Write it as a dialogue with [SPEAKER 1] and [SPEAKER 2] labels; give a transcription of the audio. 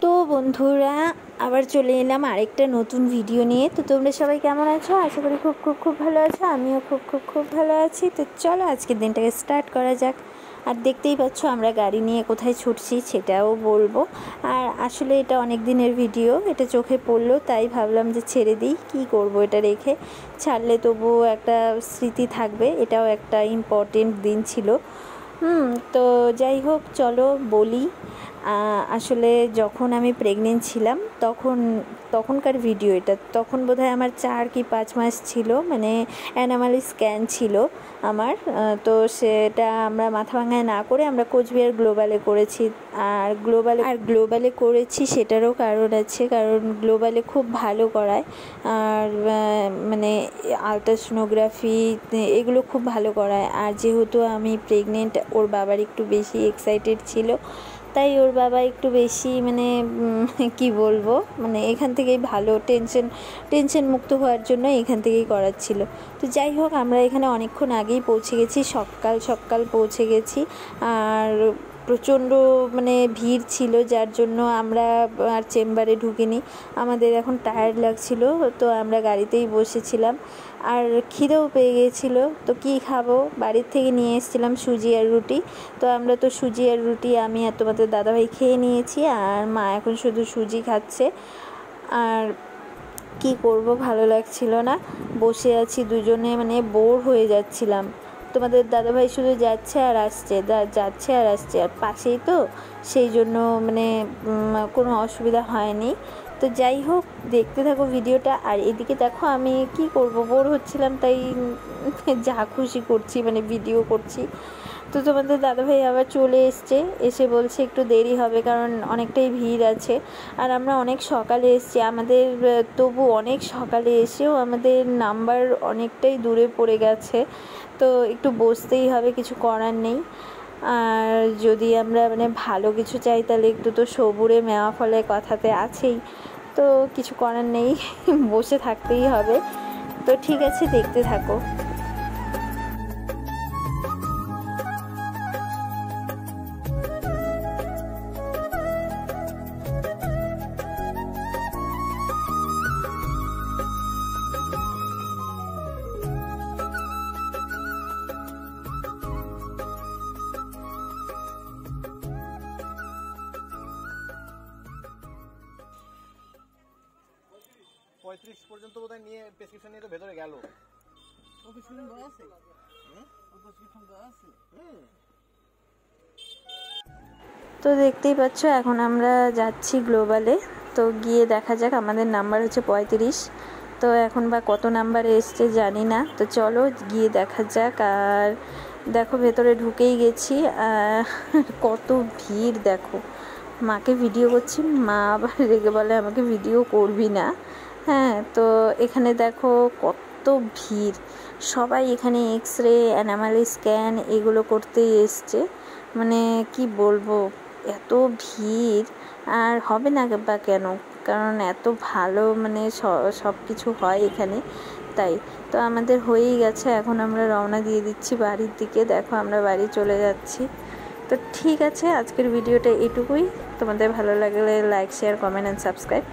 [SPEAKER 1] তো বন্ধুরা আবার চলে এলাম আরেকটা নতুন ভিডিও নিয়ে। তো তোমরা সবাই কেমন আছো? আশা করি খুব ভালো আছো। আমিও খুব ভালো আছি। তো চলো আজকের দিনটাকে স্টার্ট করা যাক। আর দেখতেই পাচ্ছ আমরা গাড়ি নিয়ে কোথায় ছুটছি সেটাও বলবো। আর আসলে এটা অনেক দিনের ভিডিও, এটা চোখে পড়লো তাই ভাবলাম যে ছেড়ে দিই, কী করবো এটা রেখে, ছাড়লে তবুও একটা স্মৃতি থাকবে। এটাও একটা ইম্পর্টেন্ট দিন ছিল। তো যাই হোক চলো বলি। আসলে যখন আমি প্রেগনেন্ট ছিলাম তখনকার ভিডিও এটা। তখন বোধহয় আমার 4 কি 5 মাস ছিল, মানে অ্যানোমালি স্ক্যান ছিল আমার। তো সেটা আমরা মাথাভাঙায় না করে আমরা কোচবিহার গ্লোবালে করেছি। আর গ্লোবালে করেছি সেটারও কারণ আছে, কারণ গ্লোবালে খুব ভালো করায়। আর মানে আলট্রাসোনোগ্রাফি এগুলো খুব ভালো করায়। আর যেহেতু আমি প্রেগনেন্ট, ওর বাবার একটু বেশি এক্সাইটেড ছিল, তাই ওর বাবা একটু বেশি মানে কি বলবো, মানে এখান থেকেই ভালো টেনশন মুক্ত হওয়ার জন্য এখান থেকেই করাচ্ছিল। তো যাই হোক আমরা এখানে অনেকক্ষণ আগেই পৌঁছে গেছি, সকাল পৌঁছে গেছি। আর প্রচণ্ড মানে ভিড় ছিল, যার জন্য আমরা আর চেম্বারে ঢুকিনি। আমাদের এখন টায়ার্ড লাগছিল, তো আমরা গাড়িতেই বসেছিলাম। আর খিদেও পেয়ে গিয়েছিলো। তো কী খাবো, বাড়ির থেকে নিয়ে এসেছিলাম সুজি আর রুটি। তো আমরা তো সুজি আর রুটি আমি আর তোমাদের দাদাভাই খেয়ে নিয়েছি, আর মা এখন শুধু সুজি খাচ্ছে। আর কি করব, ভালো লাগছিল না, বসে আছি দুজনে, মানে বোর হয়ে যাচ্ছিলাম। তোমাদের দাদাভাই শুধু যাচ্ছে আর আসছে, আর পাশেই তো, সেই জন্য মানে কোনো অসুবিধা হয়নি। তো যাই হোক দেখতে থাকো ভিডিওটা। আর এদিকে দেখো আমি কি করব, বোর হচ্ছিলাম তাই যা খুশি করছি, মানে ভিডিও করছি। তো তোমাদের দাদাভাই আবার চলে এসে বলছে একটু দেরি হবে, কারণ অনেকটাই ভিড় আছে। আর আমরা অনেক সকালে এসেছি, আমাদের তবু অনেক সকালে এসেও আমাদের নাম্বার অনেকটাই দূরে পড়ে গেছে। তো একটু বসতেই হবে, কিছু করার নেই। আর যদি আমরা মানে ভালো কিছু চাই তাহলে একটু তো সবুরে মেওয়া ফলে কথাতে আছেই, তো কিছু করার নেই, বসে থাকতেই হবে। তো ঠিক আছে, দেখতে থাকো।
[SPEAKER 2] পর্যন্ত বোধহয় নিয়ে প্রেসক্রিপশন নিয়ে তো ভেতরে গেল।
[SPEAKER 1] তো দেখতেই পাচ্ছ এখন আমরা যাচ্ছি গ্লোবালে। তো গিয়ে দেখা যাক, আমাদের নাম্বার হচ্ছে 35। তো এখন বা কত নাম্বারে এসছে জানি না। তো চলো গিয়ে দেখা যাক। আর দেখো ভেতরে ঢুকেই গেছি, কত ভিড় দেখো। মাকে ভিডিও করছি, মা আবার রেগে বলে আমাকে ভিডিও করবি না। হ্যাঁ, তো এখানে দেখো কত ভিড়, সবাই এখানে এক্স-রে, অ্যানোমালি স্ক্যান এগুলো করতেই এসছে। মানে কি বলবো, এত ভিড়। আর হবে না বা কেন, কারণ এত ভালো মানে সব কিছু হয় এখানে, তাই। তো আমাদের হয়েই গেছে, এখন আমরা রওনা দিয়ে দিচ্ছি বাড়ির দিকে। দেখো আমরা বাড়ি চলে যাচ্ছি। তো ঠিক আছে, আজকের ভিডিওটা এটুকুই। তোমাদের ভালো লাগলে like, share, comment and subscribe.